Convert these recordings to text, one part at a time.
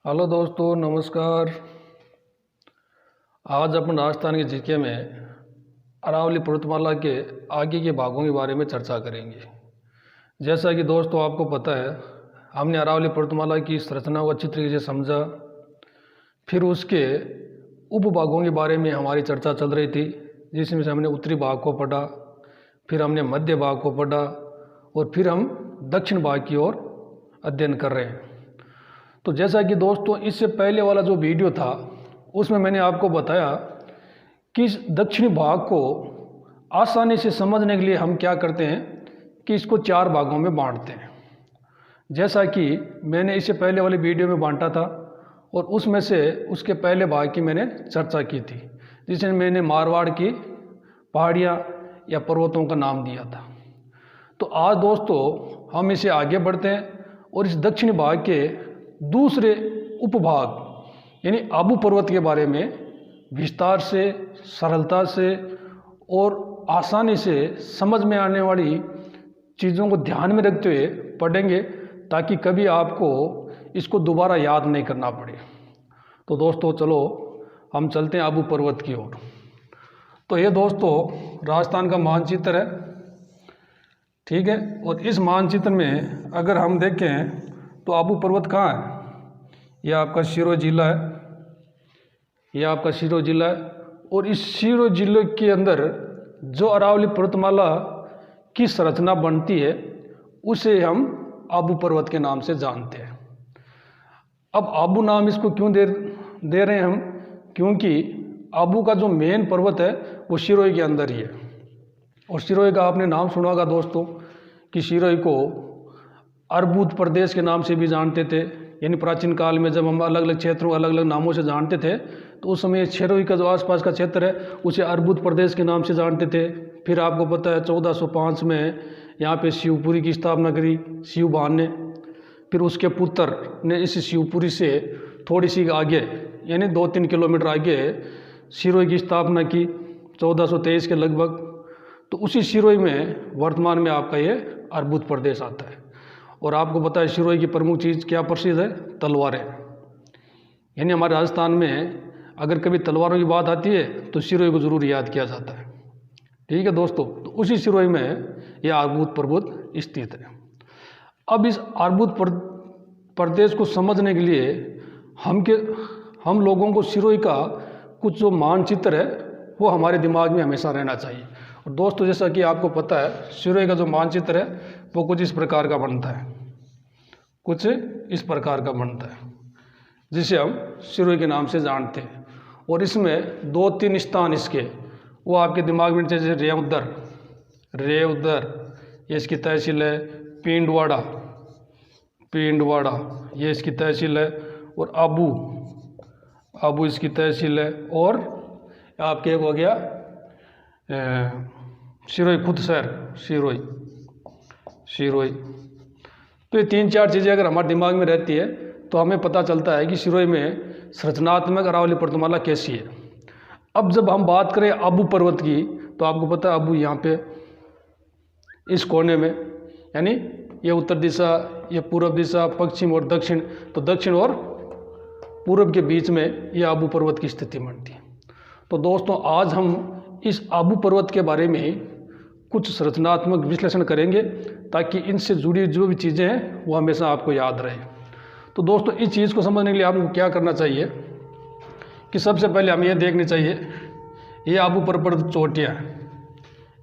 Hello दोस्तों, नमस्कार। आज अपन राजस्थान के जीके में अरावली पर्वतमाला के आगे के भागों के बारे में चर्चा करेंगे। जैसा कि दोस्तों आपको पता है, हमने अरावली पर्वतमाला की संरचना को अच्छी तरीके से समझा। फिर उसके उपभागों के बारे में हमारी चर्चा चल रही थी, जिसमें से हमने उत्तरी भाग को पढ़ा, फिर हमने मध्य भाग को पढ़ा और फिर हम दक्षिण भाग की ओर अध्ययन कर रहे हैं। तो जैसा कि दोस्तों इससे पहले वाला जो वीडियो था उसमें मैंने आपको बताया कि इस दक्षिणी भाग को आसानी से समझने के लिए हम क्या करते हैं कि इसको 4 भागों में बांटते हैं। जैसा कि मैंने इससे पहले वाले वीडियो में बांटा था और उसमें से उसके पहले भाग की मैंने चर्चा की थी, जिसमें मैंने मारवाड़ की पहाड़ियाँ या पर्वतों का नाम दिया था। तो आज दोस्तों हम इसे आगे बढ़ते हैं और इस दक्षिणी भाग के दूसरे उपभाग यानी आबू पर्वत के बारे में विस्तार से, सरलता से और आसानी से समझ में आने वाली चीज़ों को ध्यान में रखते हुए पढ़ेंगे, ताकि कभी आपको इसको दोबारा याद नहीं करना पड़े। तो दोस्तों चलो हम चलते हैं आबू पर्वत की ओर। तो ये दोस्तों राजस्थान का मानचित्र है, ठीक है। और इस मानचित्र में अगर हम देखें तो आबू पर्वत कहाँ है? यह आपका सिरोही जिला है, यह आपका सिरोही जिला है। और इस सिरोही जिले के अंदर जो अरावली पर्वतमाला की संरचना बनती है उसे हम आबू पर्वत के नाम से जानते हैं। अब आबू नाम इसको क्यों दे रहे हैं हम? क्योंकि आबू का जो मेन पर्वत है वो सिरोही के अंदर ही है। और सिरोही का आपने नाम सुना होगा दोस्तों कि सिरोही को अर्बुद प्रदेश के नाम से भी जानते थे। यानी प्राचीन काल में जब हम अलग अलग क्षेत्रों अलग अलग नामों से जानते थे तो उस समय सिरोही का जो आसपास का क्षेत्र है उसे अर्बुद प्रदेश के नाम से जानते थे। फिर आपको पता है 1405 में यहाँ पे शिवपुरी की स्थापना करी शिवबान ने। फिर उसके पुत्र ने इस शिवपुरी से थोड़ी सी आगे यानी 2-3 किलोमीटर आगे सिरोही की स्थापना की 1423 के लगभग। तो उसी सिरोही में वर्तमान में आपका ये अर्बुद प्रदेश आता है। और आपको पता है सिरोही की प्रमुख चीज़ क्या प्रसिद्ध है? तलवारें। यानी हमारे राजस्थान में अगर कभी तलवारों की बात आती है तो सिरोही को ज़रूर याद किया जाता है, ठीक है दोस्तों। तो उसी सिरोही में यह अर्बुद पर्वत स्थित है। अब इस अर्बुद प्रदेश को समझने के लिए हम लोगों को सिरोही का कुछ जो मानचित्र है वो हमारे दिमाग में हमेशा रहना चाहिए। और दोस्तों जैसा कि आपको पता है सिरोही का जो मानचित्र है वो कुछ इस प्रकार का बनता है, कुछ इस प्रकार का बनता है, जिसे हम सिरोही के नाम से जानते हैं। और इसमें 2-3 स्थान इसके वो आपके दिमाग में जैसे रेवदर ये इसकी तहसील है, पिंडवाड़ा ये इसकी तहसील है, और आबू इसकी तहसील है। और आपके हो गया सिरोही खुद शहर सिरोही। तो ये 3-4 चीज़ें अगर हमारे दिमाग में रहती है तो हमें पता चलता है कि सिरोही में संरचनात्मक अरावली पर्वतमाला कैसी है। अब जब हम बात करें आबू पर्वत की तो आपको पता है आबू यहाँ पे इस कोने में, यानी ये उत्तर दिशा, ये पूर्व दिशा, पश्चिम और दक्षिण, तो दक्षिण और पूर्व के बीच में ये आबू पर्वत की स्थिति बनती है। तो दोस्तों आज हम इस आबू पर्वत के बारे में कुछ संरचनात्मक विश्लेषण करेंगे, ताकि इनसे जुड़ी जो भी चीज़ें हैं वो हमेशा आपको याद रहे। तो दोस्तों इस चीज़ को समझने के लिए आपको क्या करना चाहिए कि सबसे पहले हमें यह देखनी चाहिए ये आबू पर्वत चोटियाँ हैं।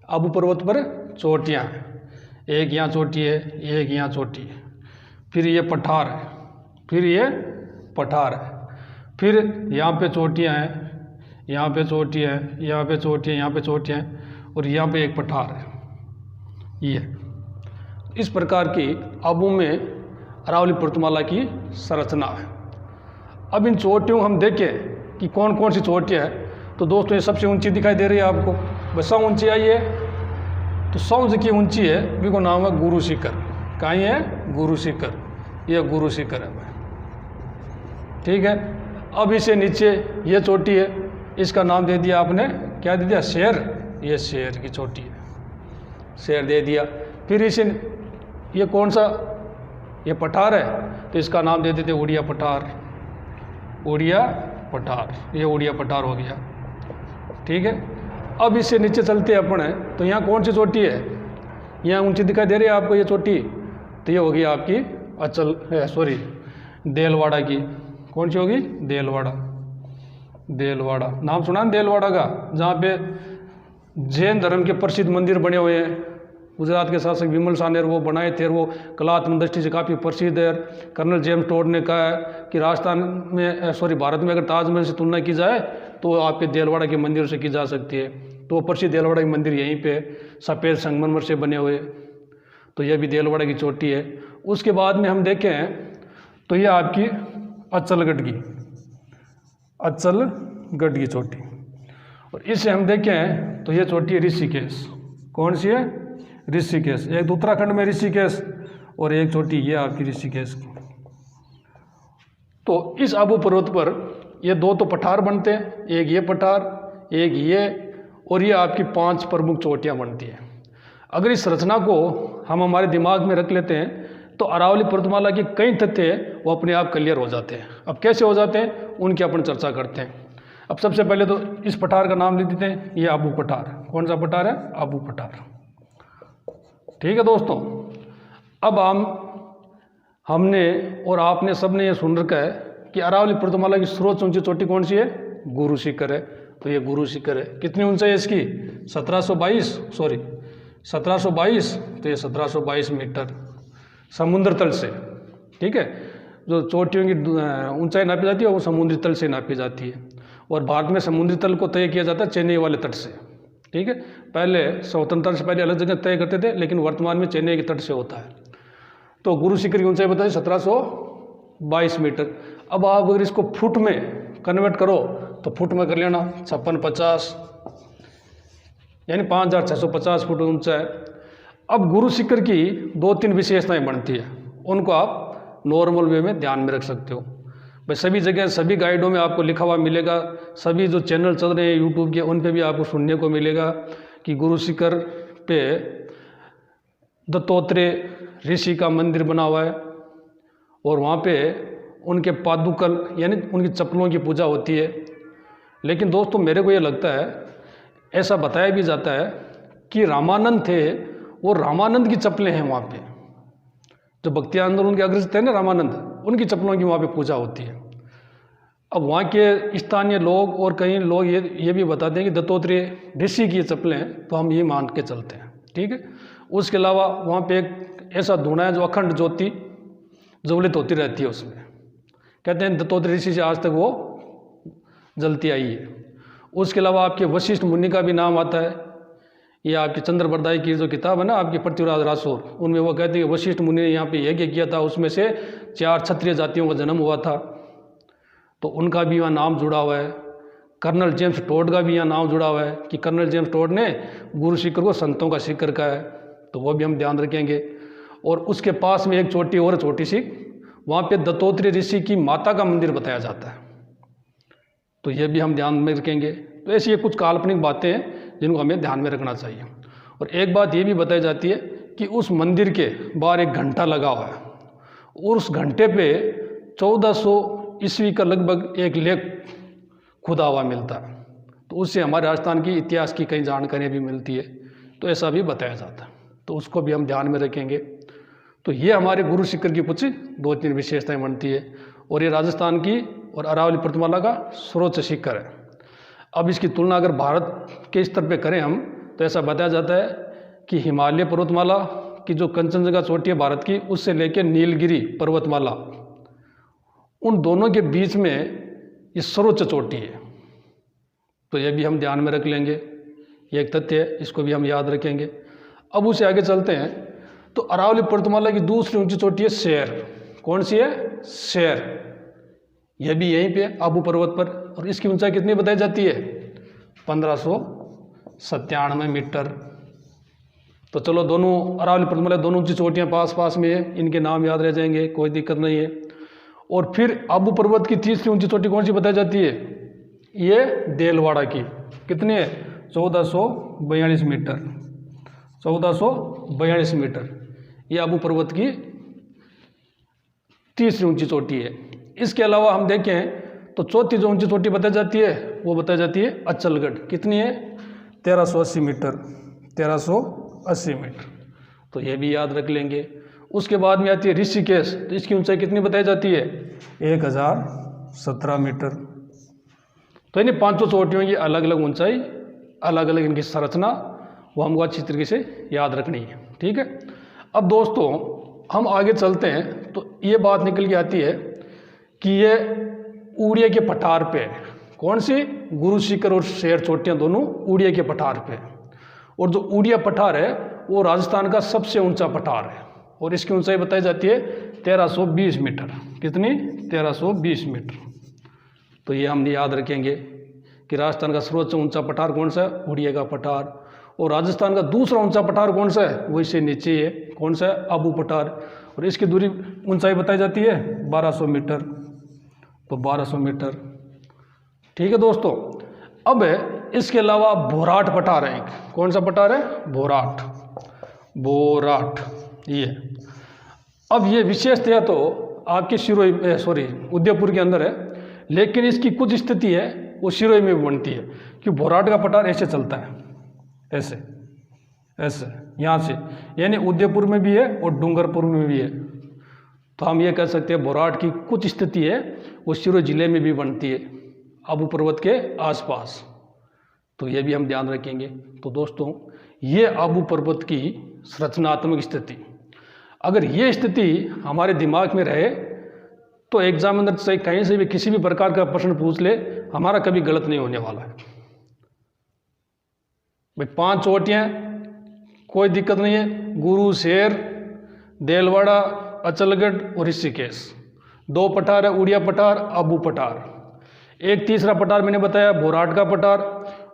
आबू पर्वत पर चोटियाँ हैं, एक यहाँ चोटी है, एक यहाँ चोटी है, फिर ये पठार है, फिर ये पठार है, फिर यहाँ पे चोटियाँ हैं, यहाँ पे चोटियाँ हैं, यहाँ पे चोटियाँ, यहाँ पे चोटियाँ हैं, और यहाँ पे एक पठार है। ये इस प्रकार की आबू में अरावली पर्वतमाला की संरचना है। अब इन चोटियों को हम देखें कि कौन कौन सी चोटियाँ हैं। तो दोस्तों ये सबसे ऊंची दिखाई दे रही है आपको, बस सौ ऊंची आई है। तो सौ की ऊंची है, जिसको नाम है गुरु शिखर। कहाँ है? गुरु शिखर, ये गुरु शिखर है भाई, ठीक है। अब इसे नीचे ये चोटी है, इसका नाम दे दिया आपने, क्या दे दिया? शेर। ये शेर की चोटी है, शेर दे दिया। फिर इसे ये कौन सा? ये पठार है, तो इसका नाम दे देते उड़िया पठार। उड़िया पठार, ये उड़िया पठार हो गया। ठीक है, अब इससे नीचे चलते हैं अपन है, तो यहाँ कौन सी चोटी है, यहाँ ऊंची दिखाई दे रही है आपको ये चोटी, तो ये होगी आपकी अचल सॉरी देलवाड़ा की। कौन सी होगी, देलवाड़ा। देलवाड़ा नाम सुना है देलवाड़ा का, जहाँ पे जैन धर्म के प्रसिद्ध मंदिर बने हुए हैं। गुजरात के शासक विमल सानेर वो बनाए थे, वो कलात्मक दृष्टि से काफ़ी प्रसिद्ध है। कर्नल जेम्स टोड ने कहा है कि राजस्थान में भारत में अगर ताजमहल से तुलना की जाए तो आपके देलवाड़ा के मंदिर से की जा सकती है। तो वो प्रसिद्ध देलवाड़ा के मंदिर यहीं पे सफ़ेद संगमरमर से बने हुए, तो यह भी देलवाड़ा की चोटी है। उसके बाद में हम देखें तो ये आपकी अचलगढ़ की, अचलगढ़ की चोटी। और इससे हम देखें तो ये चोटी है ऋषिकेश। कौन सी है, ऋषिकेश। एक उत्तराखंड में ऋषिकेश और एक चोटी ये आपकी ऋषिकेश की। तो इस आबू पर्वत पर ये दो तो पठार बनते हैं, एक ये पठार, एक ये, और ये आपकी 5 प्रमुख चोटियाँ बनती हैं। अगर इस रचना को हम हमारे दिमाग में रख लेते हैं तो अरावली पर्वतमाला के कई तथ्य वो अपने आप क्लियर हो जाते हैं। अब कैसे हो जाते हैं उनकी अपन चर्चा करते हैं। अब सबसे पहले तो इस पठार का नाम ले देते हैं, ये आबू पठार। कौन सा पठार है, आबू पठार। ठीक है दोस्तों, अब हमने और आपने सबने ये सुन रखा है कि अरावली पर्वतमाला की सर्वोच्च ऊंची चोटी कौन सी है, गुरु शिखर है। तो ये गुरु शिखर है। कितनी ऊंचाई है इसकी, 1722, तो ये 1722 मीटर समुद्र तल से। ठीक है, जो चोटियों की ऊंचाई नापी जाती है वो समुद्री तल से नापी जाती है। और भारत में समुद्री तल को तय किया जाता है चेन्नई वाले तट से। ठीक है, पहले स्वतंत्रता से पहले अलग जगह तय करते थे, लेकिन वर्तमान में चेन्नई के तट से होता है। तो गुरु शिखर की ऊंचाई बताइए 1722 मीटर। अब आप अगर इसको फुट में कन्वर्ट करो तो फुट में कर लेना 5650, यानी 5650 फुट ऊंचा है। अब गुरु शिखर की 2-3 विशेषताएं बनती है, उनको आप नॉर्मल वे में ध्यान में रख सकते हो। भाई सभी जगह सभी गाइडों में आपको लिखा हुआ मिलेगा, सभी जो चैनल चल रहे हैं यूट्यूब के उन पे भी आपको सुनने को मिलेगा कि गुरु शिखर पे दत्तात्रेय ऋषि का मंदिर बना हुआ है और वहाँ पे उनके पादुकल यानी उनकी चप्पलों की पूजा होती है। लेकिन दोस्तों मेरे को ये लगता है, ऐसा बताया भी जाता है कि रामानंद थे, वो रामानंद की चप्पलें हैं वहाँ पे, जो भक्ति आंदोलन के अग्रज थे ना रामानंद, उनकी चप्पलों की वहाँ पे पूजा होती है। अब वहाँ के स्थानीय लोग और कई लोग ये भी बताते हैं कि दत्तात्रेय ऋषि की चप्पलें हैं, तो हम ये मान के चलते हैं। ठीक है, उसके अलावा वहाँ पे एक ऐसा धुआं है जो अखंड ज्योति ज्वलित होती रहती है, उसमें कहते हैं दत्तात्रेय ऋषि से आज तक वो जलती आई है। उसके अलावा आपके वशिष्ठ मुनि का भी नाम आता है। ये आपकी चंद्र बरदाई की जो किताब है ना आपकी पृथ्वीराज रासोर, उनमें वो कहते हैं कि वशिष्ठ मुनि ने यहाँ पे यज्ञ किया था, उसमें से 4 क्षत्रिय जातियों का जन्म हुआ था, तो उनका भी यहाँ नाम जुड़ा हुआ है। कर्नल जेम्स टोड का भी यहाँ नाम जुड़ा हुआ है कि कर्नल जेम्स टोड ने गुरु शिखर को संतों का शिखर कहा है, तो वो भी हम ध्यान रखेंगे। और उसके पास में एक चोटी और छोटी सी, वहाँ पे दत्तात्रेय ऋषि की माता का मंदिर बताया जाता है, तो ये भी हम ध्यान में रखेंगे। तो ऐसी ये कुछ काल्पनिक बातें हैं जिनको हमें ध्यान में रखना चाहिए। और एक बात ये भी बताई जाती है कि उस मंदिर के बाहर एक घंटा लगा हुआ है और उस घंटे पे 1400 ईस्वी का लगभग एक लेख खुदा हुआ मिलता है, तो उससे हमारे राजस्थान की इतिहास की कई जानकारियाँ भी मिलती है, तो ऐसा भी बताया जाता है, तो उसको भी हम ध्यान में रखेंगे। तो ये हमारे गुरु शिखर की कुछ 2-3 विशेषताएं बनती है और ये राजस्थान की और अरावली पर्वतमाला का सर्वोच्च शिखर है। अब इसकी तुलना अगर भारत के स्तर पे करें हम, तो ऐसा बताया जाता है कि हिमालय पर्वतमाला की जो कंचनजंगा चोटी है भारत की, उससे लेकर नीलगिरी पर्वतमाला, उन दोनों के बीच में ये सर्वोच्च चोटी है, तो ये भी हम ध्यान में रख लेंगे। ये एक तथ्य है, इसको भी हम याद रखेंगे। अब उसे आगे चलते हैं, तो अरावली पर्वतमाला की दूसरी ऊंची चोटी है शेर। कौन सी है, शेर। यह भी यहीं पे आबू पर्वत पर, और इसकी ऊंचाई कितनी बताई जाती है, 1597 मीटर। तो चलो दोनों अरावली पर्वतमाला दोनों ऊंची चोटियाँ पास पास में है, इनके नाम याद रह जाएंगे, कोई दिक्कत नहीं है। और फिर आबू पर्वत की तीसरी ऊंची चोटी कौन सी बताई जाती है, ये देलवाड़ा की। कितनी है, 1442 मीटर, 1442 मीटर। ये आबू पर्वत की तीसरी ऊंची चोटी है। इसके अलावा हम देखें तो चौथी जो ऊंची चोटी बताई जाती है वो बताई जाती है अचलगढ़। कितनी है? 1380 मीटर, 1380 मीटर। तो ये भी याद रख लेंगे। उसके बाद में आती है ऋषिकेश, तो इसकी ऊंचाई कितनी बताई जाती है? 1017 मीटर। तो इन्हें पांचों चोटियों की अलग अलग ऊंचाई, अलग अलग इनकी संरचना, वो हमको अच्छी तरीके से याद रखनी है। ठीक है। अब दोस्तों हम आगे चलते हैं तो ये बात निकल के आती है कि ये ऊड़िया के पठार पे, कौन सी? गुरु शिखर और शेर चोटियाँ दोनों ऊड़िया के पठार पे। और जो ऊड़िया पठार है वो राजस्थान का सबसे ऊंचा पठार है और इसकी ऊंचाई बताई जाती है 1320 मीटर। कितनी? 1320 मीटर। तो ये हम याद रखेंगे कि राजस्थान का सर्वोच्च ऊंचा पठार कौन सा है? ऊड़िया का पठार। और राजस्थान का दूसरा ऊंचा पठार कौन सा है? वो इससे नीचे है, कौन सा है? आबू पठार। और इसकी दूरी ऊंचाई बताई जाती है 1200 मीटर। तो 1200 मीटर। ठीक है दोस्तों। अब इसके अलावा भोराट पठार है एक। कौन सा पठार है? भोराट। बोराट ये। अब ये विशेषतया तो आपके सिरोही उदयपुर के अंदर है, लेकिन इसकी कुछ स्थिति है वो सिरोही में भी बनती है कि भोराट का पठार ऐसे चलता है, ऐसे ऐसे यहाँ से, यानी उदयपुर में भी है और डूंगरपुर में भी है। तो हम ये कह सकते हैं भोराट की कुछ स्थिति है वो सिरोही जिले में भी बनती है, आबू पर्वत के आसपास। तो ये भी हम ध्यान रखेंगे। तो दोस्तों ये आबू पर्वत की संरचनात्मक स्थिति, अगर ये स्थिति हमारे दिमाग में रहे तो एग्जामिनर से कहीं से भी किसी भी प्रकार का प्रश्न पूछ ले, हमारा कभी गलत नहीं होने वाला है। भाई 5 चोटियाँ, कोई दिक्कत नहीं है। गुरु, शेर, देलवाड़ा, अचलगढ़ और ऋषिकेश। 2 पठार है, ऊड़िया पठार, आबू पठार। एक तीसरा पठार मैंने बताया भोराट का पठार,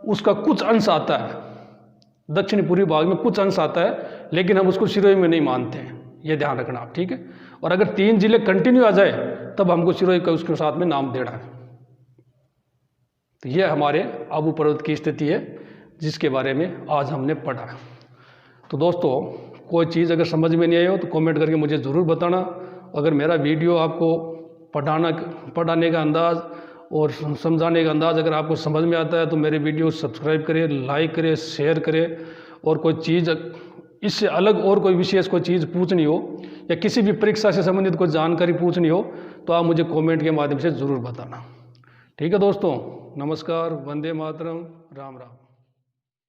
उसका कुछ अंश आता है दक्षिणी पूर्वी भाग में, कुछ अंश आता है, लेकिन हम उसको सिरोही में नहीं मानते हैं, ये ध्यान रखना आप। ठीक है। और अगर 3 जिले कंटिन्यू आ जाए तब हमको सिरोही का उसके साथ में नाम देना है। तो ये हमारे आबू पर्वत की स्थिति है जिसके बारे में आज हमने पढ़ा। तो दोस्तों कोई चीज़ अगर समझ में नहीं आई हो तो कमेंट करके मुझे ज़रूर बताना। अगर मेरा वीडियो आपको पढ़ाने का अंदाज़ और समझाने का अंदाज़ अगर आपको समझ में आता है तो मेरे वीडियो सब्सक्राइब करें, लाइक करें, शेयर करें। और कोई चीज़ इससे अलग और कोई विशेष कोई चीज़ पूछनी हो या किसी भी परीक्षा से संबंधित कोई जानकारी पूछनी हो तो आप मुझे कमेंट के माध्यम से ज़रूर बताना। ठीक है दोस्तों, नमस्कार, वंदे मातरम, राम राम।